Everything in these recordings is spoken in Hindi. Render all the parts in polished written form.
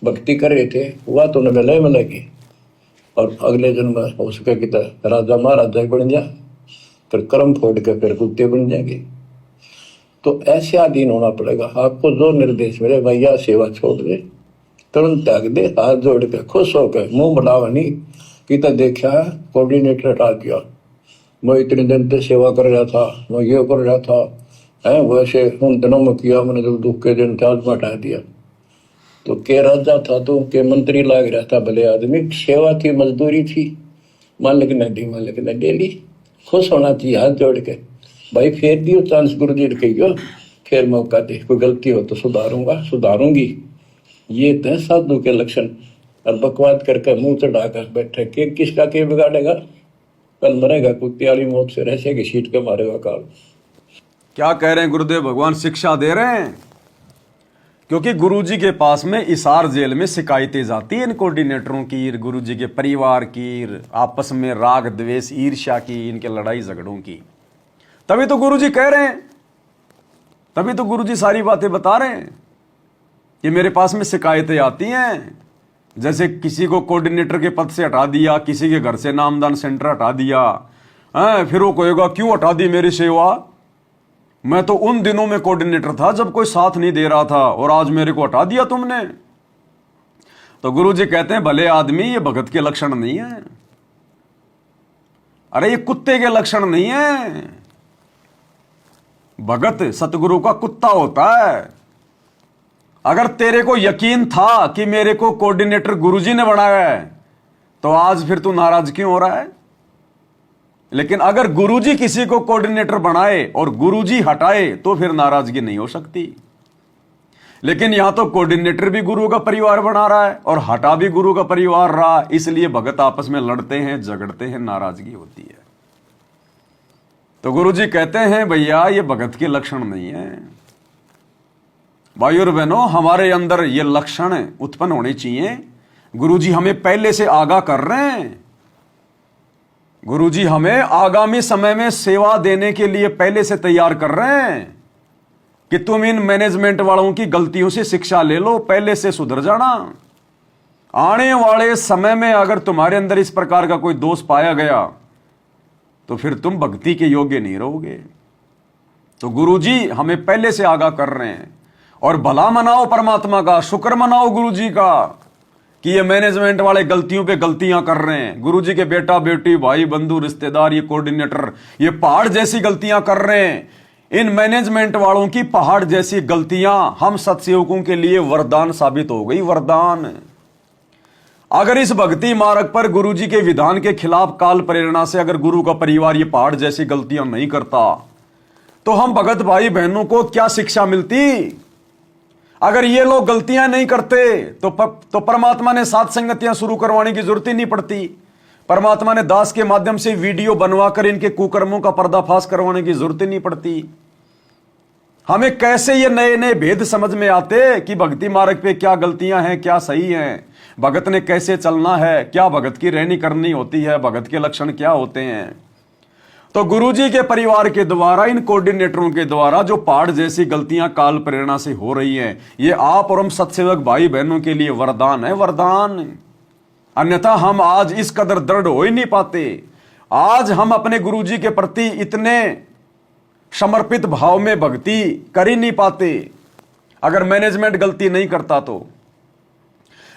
भक्ति कर रहे थे, हुआ तो उन्हें लय में लगी, और अगले जन्म में हो सके कि राजा महाराजा बन जा, फिर कर्म फोड़ के फिर कुत्ते बन जाएंगे। तो ऐसे अधीन होना पड़ेगा। आपको जो निर्देश मिले, भैया सेवा छोड़ दे, तुरंत त्याग दे, हाथ जोड़ के खुश होकर, मुंह बढ़ावा नहीं कि देखा कोऑर्डिनेटर हटा दिया, मैं इतने दिन से सेवा कर रहा था, मैं ये कर रहा था, है वैसे उन दिनों में किया मैंने, जो दुख के दिन था में हटा दिया। तो के राजा था तो के मंत्री लाग रहा था, भले आदमी, सेवा थी, मजदूरी थी, मालिक ने दी, मालिक ने डेली। खुश होना चाहिए हाथ जोड़ के, भाई फेर दियो चांस, गुरु जी कहियो फिर मौका दे, कोई गलती हो तो सुधारूंगा, सुधारूंगी। ये तो साधु के लक्षण। और बकवाद करके मुंह चढ़ाकर बैठे, के किसका के बिगाड़ेगा, कल मरेगा कुत्ते वाली मौत से, रहसे की सीट के मारेगा काल। क्या कह रहे हैं गुरुदेव भगवान, शिक्षा दे रहे हैं। क्योंकि गुरुजी के पास में इसार जेल में शिकायतें जाती हैं इन कोऑर्डिनेटरों की, गुरुजी के परिवार की, आपस में राग द्वेष ईर्ष्या की, इनके लड़ाई झगड़ों की। तभी तो गुरुजी कह रहे हैं, तभी तो गुरुजी सारी बातें बता रहे हैं कि मेरे पास में शिकायतें आती हैं। जैसे किसी को कोऑर्डिनेटर के पद से हटा दिया, किसी के घर से नामदान सेंटर हटा दिया, फिर वो कहेगा क्यों हटा दी मेरी सेवा, मैं तो उन दिनों में कोऑर्डिनेटर था जब कोई साथ नहीं दे रहा था, और आज मेरे को हटा दिया तुमने। तो गुरुजी कहते हैं भले आदमी, ये भगत के लक्षण नहीं है, अरे ये कुत्ते के लक्षण नहीं है। भगत सतगुरु का कुत्ता होता है। अगर तेरे को यकीन था कि मेरे को कोऑर्डिनेटर गुरुजी ने बनाया है, तो आज फिर तू नाराज क्यों हो रहा है। लेकिन अगर गुरुजी किसी को कोऑर्डिनेटर बनाए और गुरुजी हटाए तो फिर नाराजगी नहीं हो सकती। लेकिन यहां तो कोऑर्डिनेटर भी गुरु का परिवार बना रहा है और हटा भी गुरु का परिवार रहा, इसलिए भगत आपस में लड़ते हैं, झगड़ते हैं, नाराजगी होती है। तो गुरुजी कहते हैं भैया ये भगत के लक्षण नहीं है। भाई और बहनों, हमारे अंदर ये लक्षण उत्पन्न होने चाहिए। गुरुजी हमें पहले से आगाह कर रहे हैं। गुरुजी हमें आगामी समय में सेवा देने के लिए पहले से तैयार कर रहे हैं कि तुम इन मैनेजमेंट वालों की गलतियों से शिक्षा ले लो, पहले से सुधर जाना। आने वाले समय में अगर तुम्हारे अंदर इस प्रकार का कोई दोष पाया गया तो फिर तुम भक्ति के योग्य नहीं रहोगे। तो गुरुजी हमें पहले से आगाह कर रहे हैं। और भला मनाओ परमात्मा का, शुक्र मनाओ गुरुजी का कि ये मैनेजमेंट वाले गलतियों पे गलतियां कर रहे हैं। गुरुजी के बेटा बेटी भाई बंधु रिश्तेदार, ये कोऑर्डिनेटर, ये पहाड़ जैसी गलतियां कर रहे हैं। इन मैनेजमेंट वालों की पहाड़ जैसी गलतियां हम सत्सेवकों के लिए वरदान साबित हो गई, वरदान। अगर इस भक्ति मार्ग पर गुरुजी के विधान के खिलाफ काल प्रेरणा से अगर गुरु का परिवार ये पहाड़ जैसी गलतियां नहीं करता तो हम भगत भाई बहनों को क्या शिक्षा मिलती। अगर ये लोग गलतियां नहीं करते तो परमात्मा ने सात संगतियां शुरू करवाने की जरूरत ही नहीं पड़ती। परमात्मा ने दास के माध्यम से वीडियो बनवाकर इनके कुकर्मों का पर्दाफाश करवाने की जरूरत ही नहीं पड़ती। हमें कैसे ये नए नए भेद समझ में आते कि भक्ति मार्ग पे क्या गलतियां हैं, क्या सही हैं, भगत ने कैसे चलना है, क्या भगत की रहनी करनी होती है, भगत के लक्षण क्या होते हैं। तो गुरुजी के परिवार के द्वारा, इन कोऑर्डिनेटरों के द्वारा जो पहाड़ जैसी गलतियां काल प्रेरणा से हो रही हैं, ये आप और हम सत्सेवक भाई बहनों के लिए वरदान है, वरदान। अन्यथा हम आज इस कदर दृढ़ हो ही नहीं पाते। आज हम अपने गुरुजी के प्रति इतने समर्पित भाव में भक्ति कर ही नहीं पाते अगर मैनेजमेंट गलती नहीं करता। तो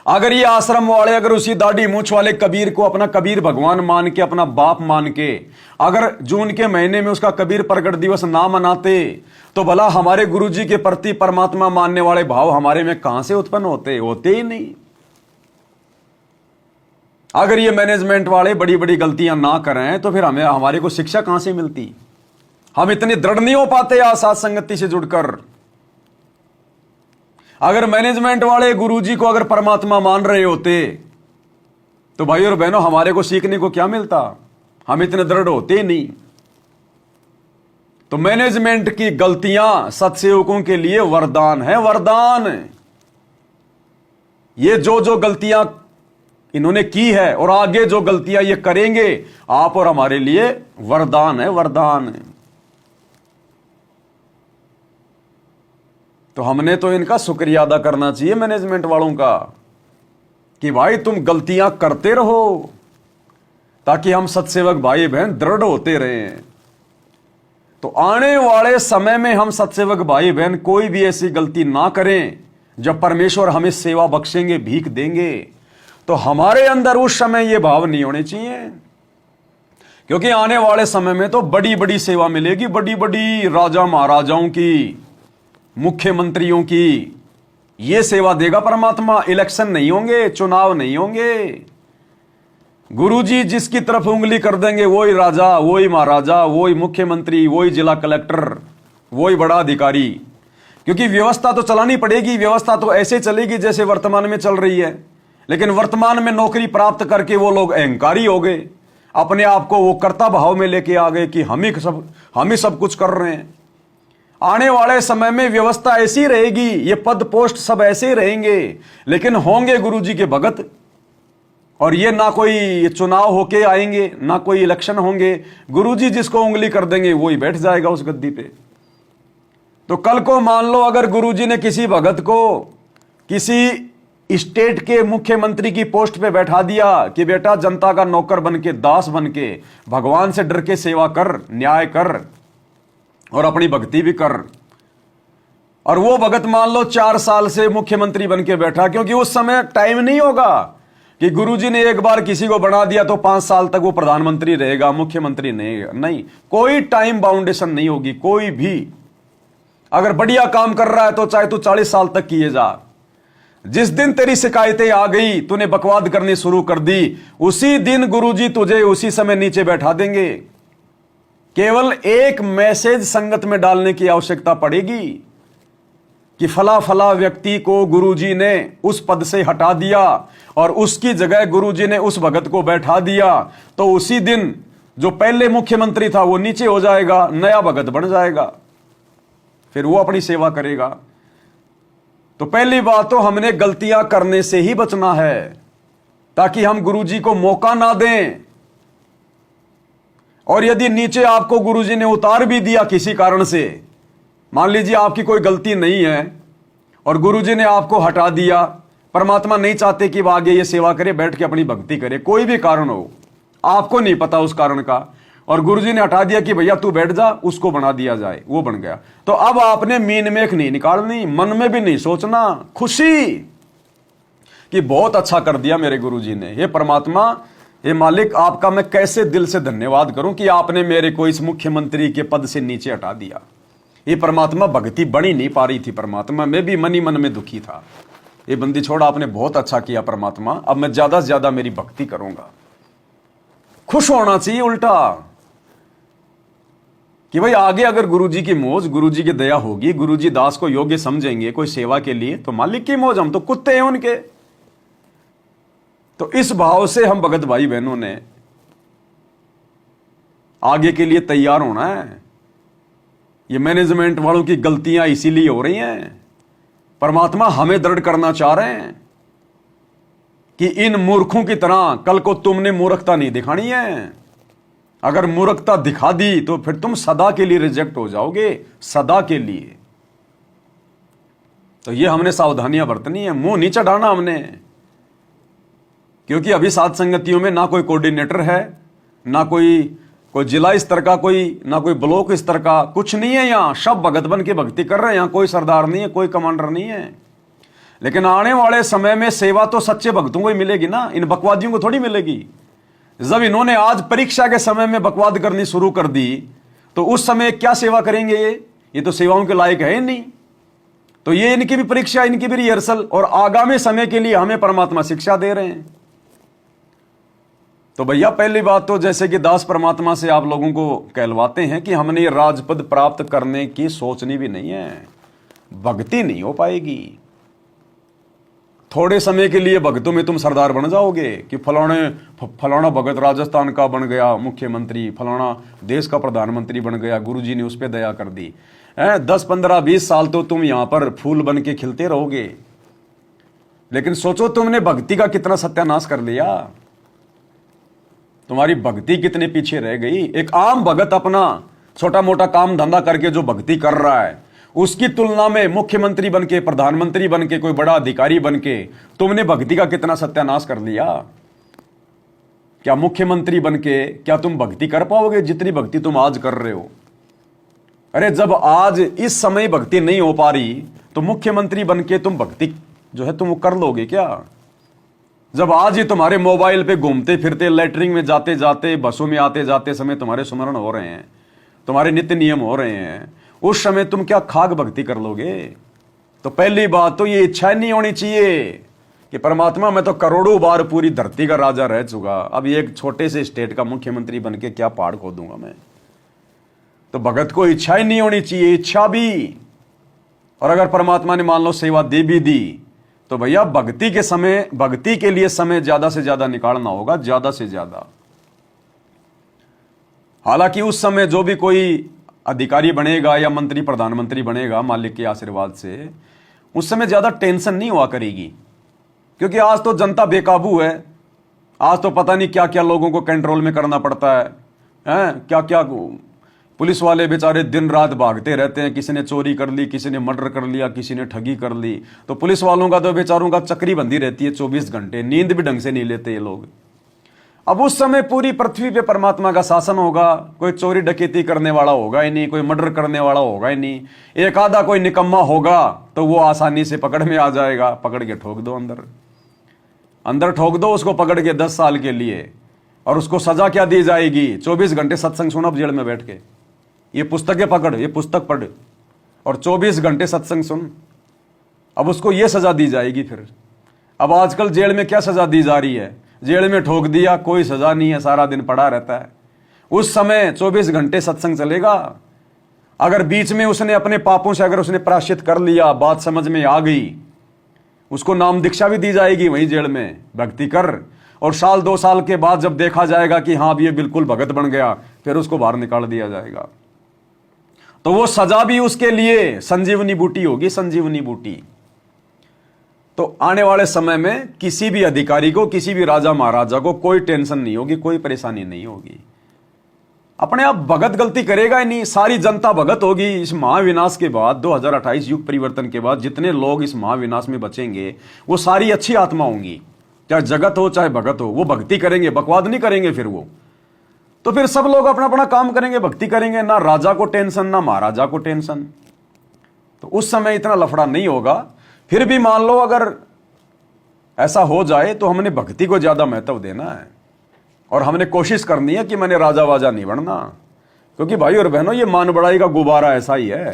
अगर ये आश्रम वाले अगर उसी दाढ़ी मूछ वाले कबीर को अपना कबीर भगवान मान के, अपना बाप मान के, अगर जून के महीने में उसका कबीर प्रकट दिवस ना मनाते तो भला हमारे गुरुजी के प्रति परमात्मा मानने वाले भाव हमारे में कहां से उत्पन्न होते ही नहीं। अगर ये मैनेजमेंट वाले बड़ी बड़ी गलतियां ना करें तो फिर हमारे को शिक्षा कहां से मिलती। हम इतने दृढ़ नहीं हो पाते साथ संगति से जुड़कर। अगर मैनेजमेंट वाले गुरुजी को अगर परमात्मा मान रहे होते तो भाई और बहनों हमारे को सीखने को क्या मिलता। हम इतने दृढ़ होते नहीं। तो मैनेजमेंट की गलतियां सत्सेवकों के लिए वरदान है, वरदान। ये जो गलतियां इन्होंने की है और आगे जो गलतियां ये करेंगे, आप और हमारे लिए वरदान है, वरदान। तो हमने तो इनका शुक्रिया अदा करना चाहिए मैनेजमेंट वालों का कि भाई तुम गलतियां करते रहो ताकि हम सत्सेवक भाई बहन दृढ़ होते रहें। तो आने वाले समय में हम सत्सेवक भाई बहन कोई भी ऐसी गलती ना करें। जब परमेश्वर हमें सेवा बख्शेंगे, भीख देंगे, तो हमारे अंदर उस समय ये भाव नहीं होने चाहिए, क्योंकि आने वाले समय में तो बड़ी बड़ी सेवा मिलेगी, बड़ी बड़ी राजा महाराजाओं की, मुख्यमंत्रियों की ये सेवा देगा परमात्मा। इलेक्शन नहीं होंगे, चुनाव नहीं होंगे। गुरुजी जिसकी तरफ उंगली कर देंगे वही राजा, वही महाराजा, वही मुख्यमंत्री, वही जिला कलेक्टर, वही बड़ा अधिकारी। क्योंकि व्यवस्था तो चलानी पड़ेगी, व्यवस्था तो ऐसे चलेगी जैसे वर्तमान में चल रही है। लेकिन वर्तमान में नौकरी प्राप्त करके वो लोग अहंकारी हो गए, अपने आप को वो कर्ता भाव में लेके आ गए कि हम ही सब कुछ कर रहे हैं। आने वाले समय में व्यवस्था ऐसी रहेगी, ये पद पोस्ट सब ऐसे ही रहेंगे, लेकिन होंगे गुरुजी के भगत। और ये ना कोई चुनाव होके आएंगे, ना कोई इलेक्शन होंगे। गुरुजी जिसको उंगली कर देंगे वही बैठ जाएगा उस गद्दी पे। तो कल को मान लो अगर गुरुजी ने किसी भगत को किसी स्टेट के मुख्यमंत्री की पोस्ट पे बैठा दिया कि बेटा जनता का नौकर बन के, दास बन के, भगवान से डर के सेवा कर, न्याय कर और अपनी भक्ति भी कर। और वो भगत मान लो 4 साल से मुख्यमंत्री बन के बैठा, क्योंकि उस समय टाइम नहीं होगा कि गुरुजी ने एक बार किसी को बना दिया तो 5 साल तक वो प्रधानमंत्री रहेगा, मुख्यमंत्री नहीं, कोई टाइम बाउंडेशन नहीं होगी। कोई भी अगर बढ़िया काम कर रहा है तो चाहे तू 40 साल तक किए जा। जिस दिन तेरी शिकायतें आ गई, तूने बकवाद करनी शुरू कर दी, उसी दिन गुरुजी तुझे उसी समय नीचे बैठा देंगे। केवल एक मैसेज संगत में डालने की आवश्यकता पड़ेगी कि फला फला व्यक्ति को गुरुजी ने उस पद से हटा दिया और उसकी जगह गुरुजी ने उस भगत को बैठा दिया, तो उसी दिन जो पहले मुख्यमंत्री था वो नीचे हो जाएगा, नया भगत बन जाएगा, फिर वो अपनी सेवा करेगा। तो पहली बात तो हमने गलतियां करने से ही बचना है, ताकि हम गुरुजी को मौका ना दें। और यदि नीचे आपको गुरुजी ने उतार भी दिया किसी कारण से, मान लीजिए आपकी कोई गलती नहीं है और गुरुजी ने आपको हटा दिया, परमात्मा नहीं चाहते कि वो आगे ये सेवा करे, बैठ के अपनी भक्ति करे, कोई भी कारण हो, आपको नहीं पता उस कारण का, और गुरुजी ने हटा दिया कि भैया तू बैठ जा, उसको बना दिया जाए, वो बन गया। तो अब आपने मीन मेख नहीं निकालनी, मन में भी नहीं सोचना, खुशी कि बहुत अच्छा कर दिया मेरे गुरुजी ने, हे परमात्मा, हे मालिक, आपका मैं कैसे दिल से धन्यवाद करूं कि आपने मेरे को इस मुख्यमंत्री के पद से नीचे हटा दिया। ये परमात्मा भक्ति बनी नहीं पा रही थी परमात्मा, मैं भी मनी मन में दुखी था। ये बंदी छोड़ा, आपने बहुत अच्छा किया परमात्मा, अब मैं ज्यादा से ज्यादा मेरी भक्ति करूंगा। खुश होना चाहिए उल्टा कि भाई आगे अगर गुरुजी की मौज, गुरुजी की दया होगी, गुरुजी दास को योग्य समझेंगे कोई सेवा के लिए, तो मालिक की मौज, हम तो कुत्ते हैं उनके। तो इस भाव से हम भगत भाई बहनों ने आगे के लिए तैयार होना है। ये मैनेजमेंट वालों की गलतियां इसीलिए हो रही हैं, परमात्मा हमें दृढ़ करना चाह रहे हैं कि इन मूर्खों की तरह कल को तुमने मूर्खता नहीं दिखानी है। अगर मूर्खता दिखा दी तो फिर तुम सदा के लिए रिजेक्ट हो जाओगे, सदा के लिए। तो ये हमने सावधानियां बरतनी है, मुंह नहीं चढ़ाना हमने, क्योंकि अभी सात संगतियों में ना कोई कोऑर्डिनेटर है, ना कोई जिला स्तर का, ना कोई ब्लॉक स्तर का, कुछ नहीं है। यहां सब भगत बन के भक्ति कर रहे हैं, यहां कोई सरदार नहीं है, कोई कमांडर नहीं है। लेकिन आने वाले समय में सेवा तो सच्चे भक्तों को ही मिलेगी ना, इन बकवादियों को थोड़ी मिलेगी। जब इन्होंने आज परीक्षा के समय में बकवाद करनी शुरू कर दी, तो उस समय क्या सेवा करेंगे ये तो सेवाओं के लायक है ही नहीं। तो ये इनकी भी परीक्षा, इनकी भी रिहर्सल, और आगामी समय के लिए हमें परमात्मा शिक्षा दे रहे हैं। तो भैया पहली बात तो जैसे कि दास परमात्मा से आप लोगों को कहलवाते हैं कि हमने ये राजपद प्राप्त करने की सोचनी भी नहीं है, भक्ति नहीं हो पाएगी। थोड़े समय के लिए भक्तों में तुम सरदार बन जाओगे कि फलाना भगत राजस्थान का बन गया मुख्यमंत्री, फलाना देश का प्रधानमंत्री बन गया, गुरुजी ने उस पर दया कर दी। 10, 15, 20 साल तो तुम यहां पर फूल बन के खिलते रहोगे। लेकिन सोचो तुमने भक्ति का कितना सत्यानाश कर लिया, तुम्हारी भक्ति कितने पीछे रह गई। एक आम भगत अपना छोटा मोटा काम धंधा करके जो भक्ति कर रहा है, उसकी तुलना में मुख्यमंत्री बनके, प्रधानमंत्री बनके, कोई बड़ा अधिकारी बनके तुमने भक्ति का कितना सत्यानाश कर लिया। क्या मुख्यमंत्री बनके क्या तुम भक्ति कर पाओगे जितनी भक्ति तुम आज कर रहे हो? अरे जब आज इस समय भक्ति नहीं हो पा रही तो मुख्यमंत्री बनके तुम भक्ति जो है तुम कर लोगे क्या? जब आज ही तुम्हारे मोबाइल पे घूमते फिरते, लैटरिन में जाते जाते, बसों में आते जाते समय तुम्हारे सुमरण हो रहे हैं, तुम्हारे नित्य नियम हो रहे हैं, उस समय तुम क्या खाक भक्ति कर लोगे? तो पहली बात तो ये इच्छा नहीं होनी चाहिए कि परमात्मा मैं तो करोड़ों बार पूरी धरती का राजा रह चुका, अब एक छोटे से स्टेट का मुख्यमंत्री बन के क्या पहाड़ खोदूंगा मैं? तो भगत को इच्छा ही नहीं होनी चाहिए, इच्छा भी। और अगर परमात्मा ने मान लो सेवा दे भी दी तो भैया भक्ति के समय, भक्ति के लिए समय ज्यादा से ज्यादा निकालना होगा, ज्यादा से ज्यादा। हालांकि उस समय जो भी कोई अधिकारी बनेगा या मंत्री प्रधानमंत्री बनेगा मालिक के आशीर्वाद से, उस समय ज्यादा टेंशन नहीं हुआ करेगी, क्योंकि आज तो जनता बेकाबू है। आज तो पता नहीं क्या क्या लोगों को कंट्रोल में करना पड़ता है, क्या क्या पुलिस वाले बेचारे दिन रात भागते रहते हैं। किसी ने चोरी कर ली, किसी ने मर्डर कर लिया, किसी ने ठगी कर ली, तो पुलिस वालों का तो बेचारों का चक्री बंदी रहती है 24 घंटे, नींद भी ढंग से नहीं लेते ये लोग। अब उस समय पूरी पृथ्वी पे परमात्मा का शासन होगा, कोई चोरी डकैती करने वाला होगा ही नहीं, कोई मर्डर करने वाला होगा ही नहीं। एक आधा कोई निकम्मा होगा तो वो आसानी से पकड़ में आ जाएगा, पकड़ के ठोक दो अंदर, अंदर ठोक दो उसको पकड़ के 10 साल के लिए। और उसको सजा क्या दी जाएगी? 24 घंटे सत्संग सुनो जेल में बैठ के, ये पुस्तकें पकड़, ये पुस्तक पढ़ और 24 घंटे सत्संग सुन। अब उसको ये सजा दी जाएगी फिर। अब आजकल जेल में क्या सजा दी जा रही है? जेल में ठोक दिया, कोई सजा नहीं है, सारा दिन पड़ा रहता है। उस समय 24 घंटे सत्संग चलेगा। अगर बीच में उसने अपने पापों से अगर उसने प्रायश्चित कर लिया, बात समझ में आ गई, उसको नाम दीक्षा भी दी जाएगी वहीं जेल में, भक्ति कर। और साल 2 साल के बाद जब देखा जाएगा कि हाँ अब ये बिल्कुल भगत बन गया, फिर उसको बाहर निकाल दिया जाएगा। तो वो सजा भी उसके लिए संजीवनी बूटी होगी, संजीवनी बूटी। तो आने वाले समय में किसी भी अधिकारी को, किसी भी राजा महाराजा को कोई टेंशन नहीं होगी, कोई परेशानी नहीं होगी। अपने आप भगत गलती करेगा ही नहीं, सारी जनता भगत होगी। इस महाविनाश के बाद, 2028 युग परिवर्तन के बाद जितने लोग इस महाविनाश में बचेंगे वो सारी अच्छी आत्मा होंगी, चाहे जगत हो चाहे भगत हो। वो भक्ति करेंगे, बकवाद नहीं करेंगे। फिर वो तो फिर सब लोग अपना अपना काम करेंगे, भक्ति करेंगे, ना राजा को टेंशन ना महाराजा को टेंशन। तो उस समय इतना लफड़ा नहीं होगा। फिर भी मान लो अगर ऐसा हो जाए तो हमने भक्ति को ज्यादा महत्व देना है और हमने कोशिश करनी है कि मैंने राजा वाजा नहीं बनना, क्योंकि भाई और बहनों ये मान बढ़ाई का गुब्बारा ऐसा ही है।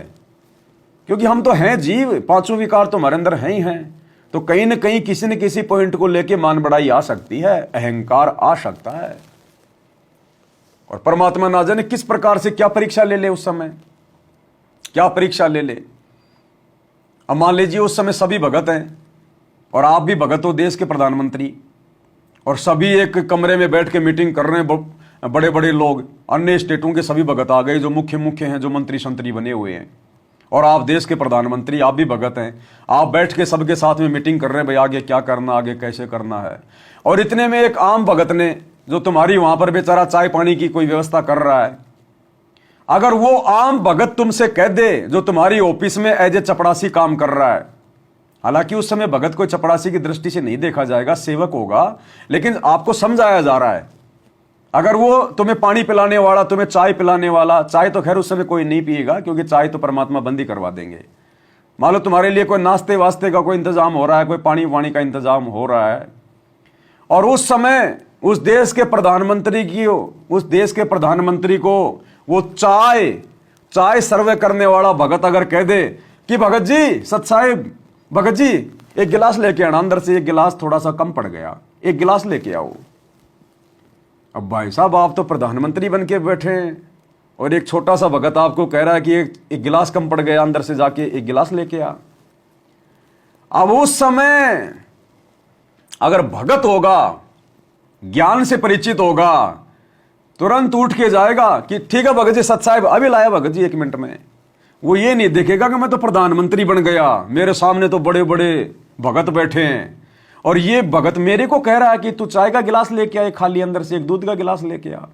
क्योंकि हम तो हैं जीव, 5 विकार तो हमारे अंदर हैं ही हैं। तो कहीं ना कहीं किसी न किसी पॉइंट को लेके मान बढ़ाई आ सकती है, अहंकार आ सकता है। और परमात्मा ना जाने किस प्रकार से क्या परीक्षा ले ले, उस समय क्या परीक्षा ले ले। अब मान लीजिए उस समय सभी भगत हैं और आप भी भगत हो, देश के प्रधानमंत्री, और सभी एक कमरे में बैठ के मीटिंग कर रहे हैं, बड़े बड़े लोग, अन्य स्टेटों के सभी भगत आ गए, जो मुख्य हैं, जो मंत्री संतरी बने हुए हैं, और आप देश के प्रधानमंत्री, आप भी भगत हैं। आप बैठ के सबके साथ में मीटिंग कर रहे हैं, भाई आगे क्या करना, आगे कैसे करना है। और इतने में एक आम भगत ने, जो तुम्हारी वहां पर बेचारा चाय पानी की कोई व्यवस्था कर रहा है, अगर वो आम भगत तुमसे कह दे, जो तुम्हारी ऑफिस में एज ए चपड़ासी काम कर रहा है, हालांकि उस समय भगत को चपड़ासी की दृष्टि से नहीं देखा जाएगा, सेवक होगा, लेकिन आपको समझाया जा रहा है। अगर वो तुम्हें पानी पिलाने वाला, तुम्हें चाय पिलाने वाला, चाय तो खैर उस समय कोई नहीं पिएगा क्योंकि चाय तो परमात्मा बंदी करवा देंगे। मान लो तुम्हारे लिए कोई नाश्ते वास्ते का कोई इंतजाम हो रहा है, कोई पानी वानी का इंतजाम हो रहा है, और उस समय उस देश के प्रधानमंत्री को वो चाय सर्वे करने वाला भगत अगर कह दे कि भगत जी, सत साहिब, भगत जी एक गिलास लेके आना, अंदर से एक गिलास थोड़ा सा कम पड़ गया, एक गिलास लेके आओ। अब भाई साहब आप तो प्रधानमंत्री बन के बैठे हैं और एक छोटा सा भगत आपको कह रहा है कि एक गिलास कम पड़ गया, अंदर से जाके एक गिलास लेके आ। अब उस समय अगर भगत होगा, ज्ञान से परिचित होगा, तुरंत उठ के जाएगा कि ठीक है भगत जी, सत साहिब अभी लाया भगत जी 1 मिनट में। वो ये नहीं देखेगा कि मैं तो प्रधानमंत्री बन गया, मेरे सामने तो बड़े बड़े भगत बैठे हैं और ये भगत मेरे को कह रहा है कि तू चाय का गिलास लेके आए, खाली अंदर से एक दूध का गिलास लेके आ।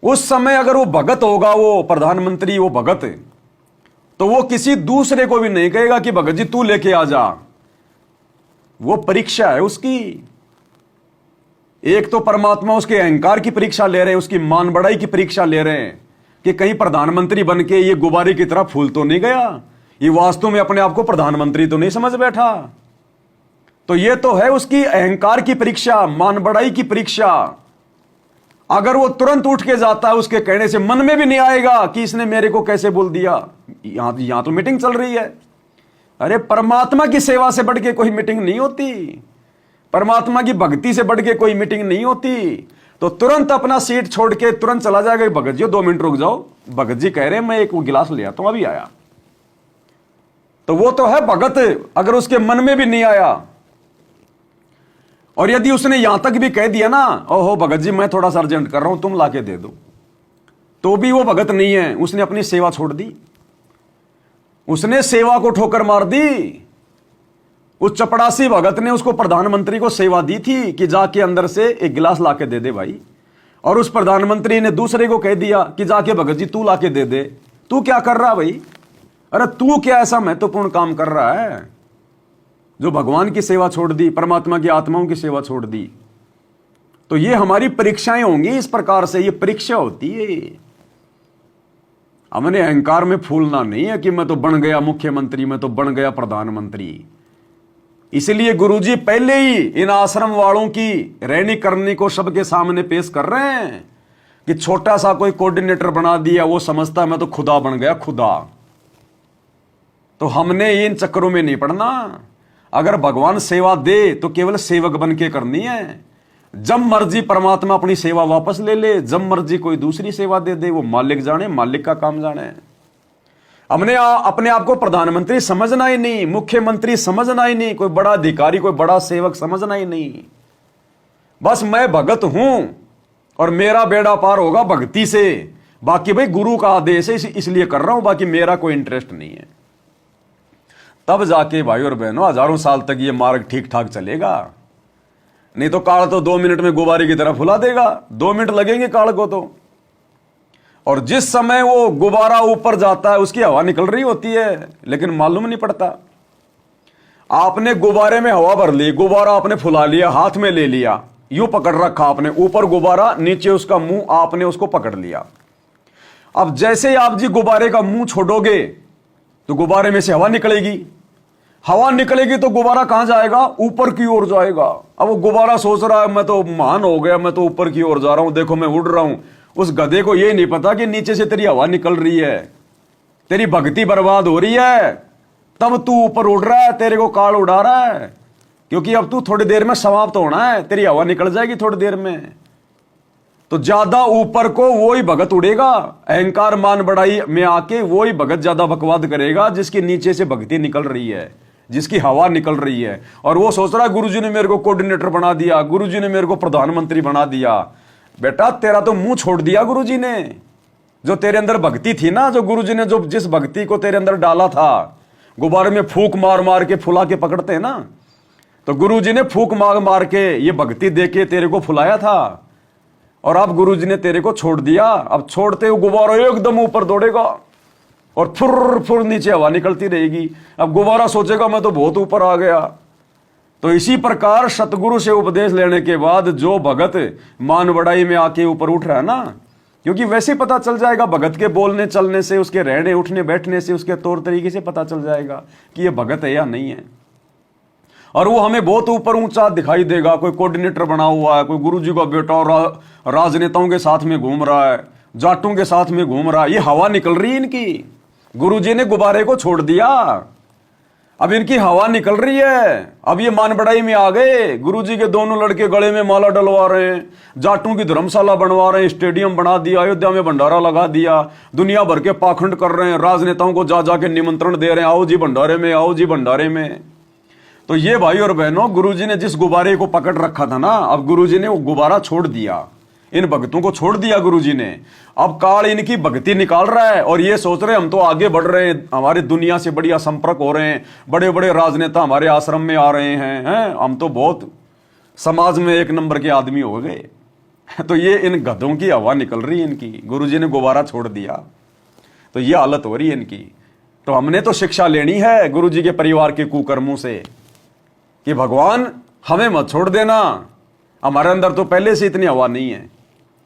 उस समय अगर वो भगत होगा, वो प्रधानमंत्री, वो भगत, तो वो किसी दूसरे को भी नहीं कहेगा कि भगत जी तू लेके आ जा। वो परीक्षा है उसकी। एक तो परमात्मा उसके अहंकार की परीक्षा ले रहे हैं, उसकी मान बढ़ाई की परीक्षा ले रहे हैं कि कहीं प्रधानमंत्री बन के ये गुब्बारे की तरह फूल तो नहीं गया, ये वास्तव में अपने आप को प्रधानमंत्री तो नहीं समझ बैठा। तो ये तो है उसकी अहंकार की परीक्षा, मान बढ़ाई की परीक्षा। अगर वो तुरंत उठ के जाता है, उसके कहने से मन में भी नहीं आएगा कि इसने मेरे को कैसे बोल दिया। यहां तो मीटिंग चल रही है। अरे परमात्मा की सेवा से बढ़ के कोई मीटिंग नहीं होती, परमात्मा की भक्ति से बढ़ के कोई मीटिंग नहीं होती। तो तुरंत अपना सीट छोड़ के तुरंत चला जाएगा। भगत जी 2 मिनट रुक जाओ, भगत जी कह रहे हैं मैं एक गिलास ले आता हूं, अभी आया। तो वो तो है भगत, अगर उसके मन में भी नहीं आया। और यदि उसने यहां तक भी कह दिया ना, ओहो भगत जी मैं थोड़ा सा अर्जेंट कर रहा हूं, तुम लाके दे दो, तो भी वो भगत नहीं है, उसने अपनी सेवा छोड़ दी, उसने सेवा को ठोकर मार दी। उस चपड़ासी भगत ने उसको प्रधानमंत्री को सेवा दी थी कि जाके अंदर से एक गिलास लाके दे दे भाई, और उस प्रधानमंत्री ने दूसरे को कह दिया कि जाके भगत जी तू लाके दे दे। तू क्या कर रहा भाई? अरे तू क्या ऐसा महत्वपूर्ण काम कर रहा है जो भगवान की सेवा छोड़ दी, परमात्मा की आत्माओं की सेवा छोड़ दी? तो ये हमारी परीक्षाएं होंगी इस प्रकार से, ये परीक्षा होती है। हमने अहंकार में फूलना नहीं है कि मैं तो बन गया मुख्यमंत्री, मैं तो बन गया प्रधानमंत्री। इसलिए गुरुजी पहले ही इन आश्रम वालों की रहनी करनी को सबके सामने पेश कर रहे हैं कि छोटा सा कोई कोऑर्डिनेटर बना दिया, वो समझता है मैं तो खुदा बन गया, खुदा। तो हमने इन चक्करों में नहीं पड़ना। अगर भगवान सेवा दे तो केवल सेवक बन के करनी है। जब मर्जी परमात्मा अपनी सेवा वापस ले ले, जब मर्जी कोई दूसरी सेवा दे दे, वो मालिक जाने, मालिक का काम जाने। हमने अपने आप को प्रधानमंत्री समझना ही नहीं, मुख्यमंत्री समझना ही नहीं, कोई बड़ा अधिकारी, कोई बड़ा सेवक समझना ही नहीं। बस मैं भगत हूं और मेरा बेड़ा पार होगा भक्ति से। बाकी भाई गुरु का आदेश है इसलिए कर रहा हूं, बाकी मेरा कोई इंटरेस्ट नहीं है। तब जाके भाई और बहनों हजारों साल तक ये मार्ग ठीक ठाक चलेगा। नहीं तो काल तो 2 मिनट में गुब्बारे की तरह फुला देगा। 2 मिनट लगेंगे काल को तो। और जिस समय वो गुब्बारा ऊपर जाता है उसकी हवा निकल रही होती है, लेकिन मालूम नहीं पड़ता। आपने गुब्बारे में हवा भर ली, गुब्बारा आपने फुला लिया, हाथ में ले लिया, यूं पकड़ रखा आपने, ऊपर गुब्बारा, नीचे उसका मुंह, आपने उसको पकड़ लिया। अब जैसे ही आप जी गुब्बारे का मुंह छोड़ोगे तो गुब्बारे में से हवा निकलेगी। हवा निकलेगी तो गुब्बारा कहां जाएगा? ऊपर की ओर जाएगा। अब वो गुब्बारा सोच रहा है मैं तो महान हो गया, मैं तो ऊपर की ओर जा रहा हूं, देखो मैं उड़ रहा हूं। उस गधे को ये नहीं पता कि नीचे से तेरी हवा निकल रही है, तेरी भक्ति बर्बाद हो रही है, तब तू ऊपर उड़ रहा है, तेरे को काल उड़ा रहा है। क्योंकि अब तू थोड़ी देर में समाप्त होना है, तेरी हवा निकल जाएगी थोड़ी देर में। तो ज्यादा ऊपर को वही भगत उड़ेगा, अहंकार मान बढ़ाई में आके वही भगत ज्यादा बकवाद करेगा जिसकी नीचे से भक्ति निकल रही है, जिसकी हवा निकल रही है। और वो सोच रहा है गुरुजी ने मेरे को कोऑर्डिनेटर बना दिया, गुरुजी ने मेरे को प्रधानमंत्री बना दिया। बेटा तेरा तो मुंह छोड़ दिया गुरुजी ने। जो तेरे अंदर भक्ति थी ना, जो गुरुजी ने जो जिस भक्ति को तेरे अंदर डाला था, गुब्बारे में फूंक मार मार के फुला के पकड़ते हैं ना, तो गुरुजी ने फूंक मार मार के ये भक्ति दे के तेरे को फुलाया था। और अब गुरुजी ने तेरे को छोड़ दिया। अब छोड़ते हुए गुब्बारा एकदम ऊपर दौड़ेगा और फुर फुर नीचे हवा निकलती रहेगी। अब गुब्बारा सोचेगा मैं तो बहुत ऊपर आ गया। तो इसी प्रकार सतगुरु से उपदेश लेने के बाद जो भगत मान बढ़ाई में आके ऊपर उठ रहा है ना, क्योंकि वैसे पता चल जाएगा भगत के बोलने चलने से, उसके रहने उठने बैठने से, उसके तौर तरीके से पता चल जाएगा कि ये भगत है या नहीं है। और वो हमें बहुत ऊपर ऊंचा दिखाई देगा, कोई कोऑर्डिनेटर बना हुआ है, कोई गुरुजी का बेटा राजनेताओं के साथ में घूम रहा है, जाटों के साथ में घूम रहा है। ये हवा निकल रही है इनकी। गुरुजी ने गुब्बारे को छोड़ दिया, अब इनकी हवा निकल रही है। अब ये मान बढ़ाई में आ गए। गुरुजी के दोनों लड़के गले में माला डलवा रहे हैं, जाटों की धर्मशाला बनवा रहे हैं, स्टेडियम बना दिया, अयोध्या में भंडारा लगा दिया, दुनिया भर के पाखंड कर रहे हैं, राजनेताओं को जा जाके निमंत्रण दे रहे हैं, आओ जी भंडारे में, आओ जी भंडारे में। तो ये भाई और बहनों, गुरुजी ने जिस गुब्बारे को पकड़ रखा था ना, अब गुरुजी ने वो गुब्बारा छोड़ दिया, इन भक्तों को छोड़ दिया गुरुजी ने। अब काल इनकी भक्ति निकाल रहा है और ये सोच रहे हम तो आगे बढ़ रहे हैं, हमारे दुनिया से बढ़िया संपर्क हो रहे हैं, बड़े बड़े राजनेता हमारे आश्रम में आ रहे हैं, हम तो बहुत समाज में 1 नंबर के आदमी हो गए। तो ये इन गधों की हवा निकल रही है इनकी। गुरुजी ने गुब्बारा छोड़ दिया तो ये हालत हो रही है इनकी। तो हमने तो शिक्षा लेनी है गुरु जी के परिवार के कुकर्मों से कि भगवान हमें मत छोड़ देना, हमारे अंदर तो पहले से इतनी हवा नहीं है,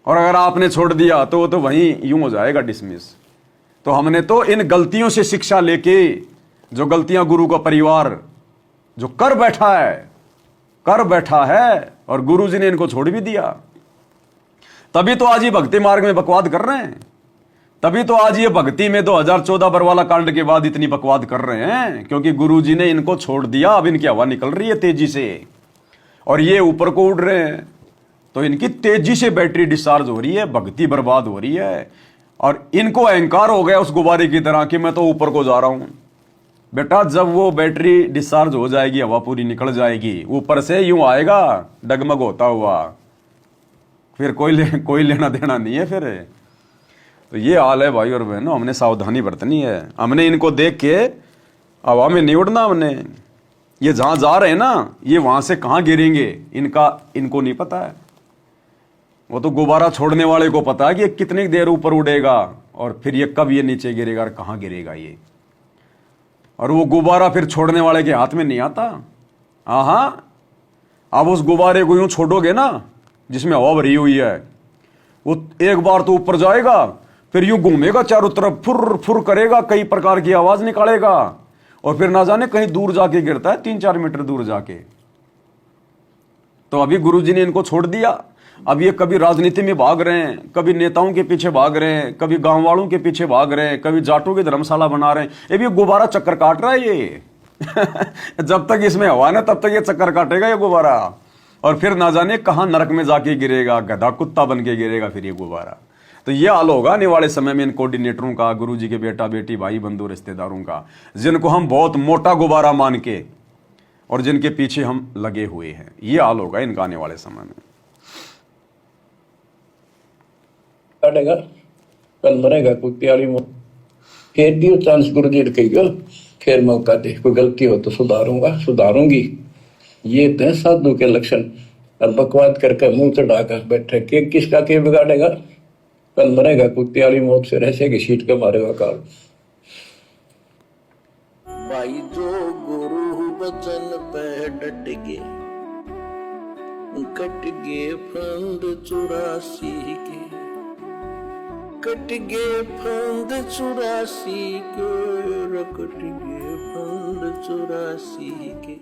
और अगर आपने छोड़ दिया तो वो तो वहीं यूं हो जाएगा डिसमिस। तो हमने तो इन गलतियों से शिक्षा लेके, जो गलतियां गुरु का परिवार जो कर बैठा है और गुरु जी ने इनको छोड़ भी दिया, तभी तो आज ये भक्ति मार्ग में बकवाद कर रहे हैं, तभी तो आज ये भक्ति में 2014 बरवाला कांड के बाद इतनी बकवाद कर रहे हैं, क्योंकि गुरु जी ने इनको छोड़ दिया। अब इनकी हवा निकल रही है तेजी से और ये ऊपर को उड़ रहे हैं, तो इनकी तेजी से बैटरी डिस्चार्ज हो रही है, भक्ति बर्बाद हो रही है, और इनको अहंकार हो गया उस गुब्बारे की तरह कि मैं तो ऊपर को जा रहा हूं। बेटा, जब वो बैटरी डिस्चार्ज हो जाएगी, हवा पूरी निकल जाएगी, ऊपर से यूं आएगा डगमग होता हुआ, फिर कोई लेना देना नहीं है फिर। तो ये हाल है भाई और बहनों, हमने सावधानी बरतनी है। हमने इनको देख के हवा में नहीं उड़ना, हमने ये जहां जा रहे हैं ना, ये वहां से कहां गिरेंगे इनको नहीं पता है। वो तो गुब्बारा छोड़ने वाले को पता है कि ये कितनी देर ऊपर उड़ेगा और फिर ये कब ये नीचे गिरेगा और कहां गिरेगा ये, और वो गुब्बारा फिर छोड़ने वाले के हाथ में नहीं आता। हाँ, आप उस गुब्बारे को यूं छोड़ोगे ना जिसमें हवा भरी हुई है, वो एक बार तो ऊपर जाएगा, फिर यूं घूमेगा चारों तरफ, फुर फुर करेगा, कई प्रकार की आवाज निकालेगा, और फिर ना जाने कहीं दूर जाके गिरता है, 3-4 मीटर दूर जाके। तो अभी गुरुजी ने इनको छोड़ दिया। अब ये कभी राजनीति में भाग रहे हैं, कभी नेताओं के पीछे भाग रहे हैं, कभी गांव वालों के पीछे भाग रहे हैं, कभी जाटों की धर्मशाला बना रहे हैं। ये भी गुब्बारा चक्कर काट रहा है ये जब तक इसमें हवा है ना, तब तक ये चक्कर काटेगा ये गुब्बारा, और फिर ना जाने कहां नरक में जाके गिरेगा, गधा कुत्ता बन के गिरेगा फिर ये गुब्बारा। तो ये हाल होगा आने वाले समय में इन कोऑर्डिनेटरों का, गुरुजी के बेटा बेटी, भाई बंधु रिश्तेदारों का, जिनको हम बहुत मोटा गुब्बारा मान के और जिनके पीछे हम लगे हुए हैं। ये हाल होगा इनका आने वाले समय में। काटेगा कल मरेगा कुत्ते वाली मौत। फिर दियो चांस गुरुजी ने कही, फिर मौका दे, कोई गलती हो तो सुधारूंगी। ये तो साधु के लक्षण। और बकवाद करके मुंह चढ़ाकर बैठे के किसका के बिगाड़ेगा, कल मरेगा कुत्ते वाली मौत से, ऐसे की सीट के मारेगा काल। भाई जो गुरु बचन पे डट गे, कट गे फंद 84 के, कट गे फंद 84 के, कट गे फंद 84 के।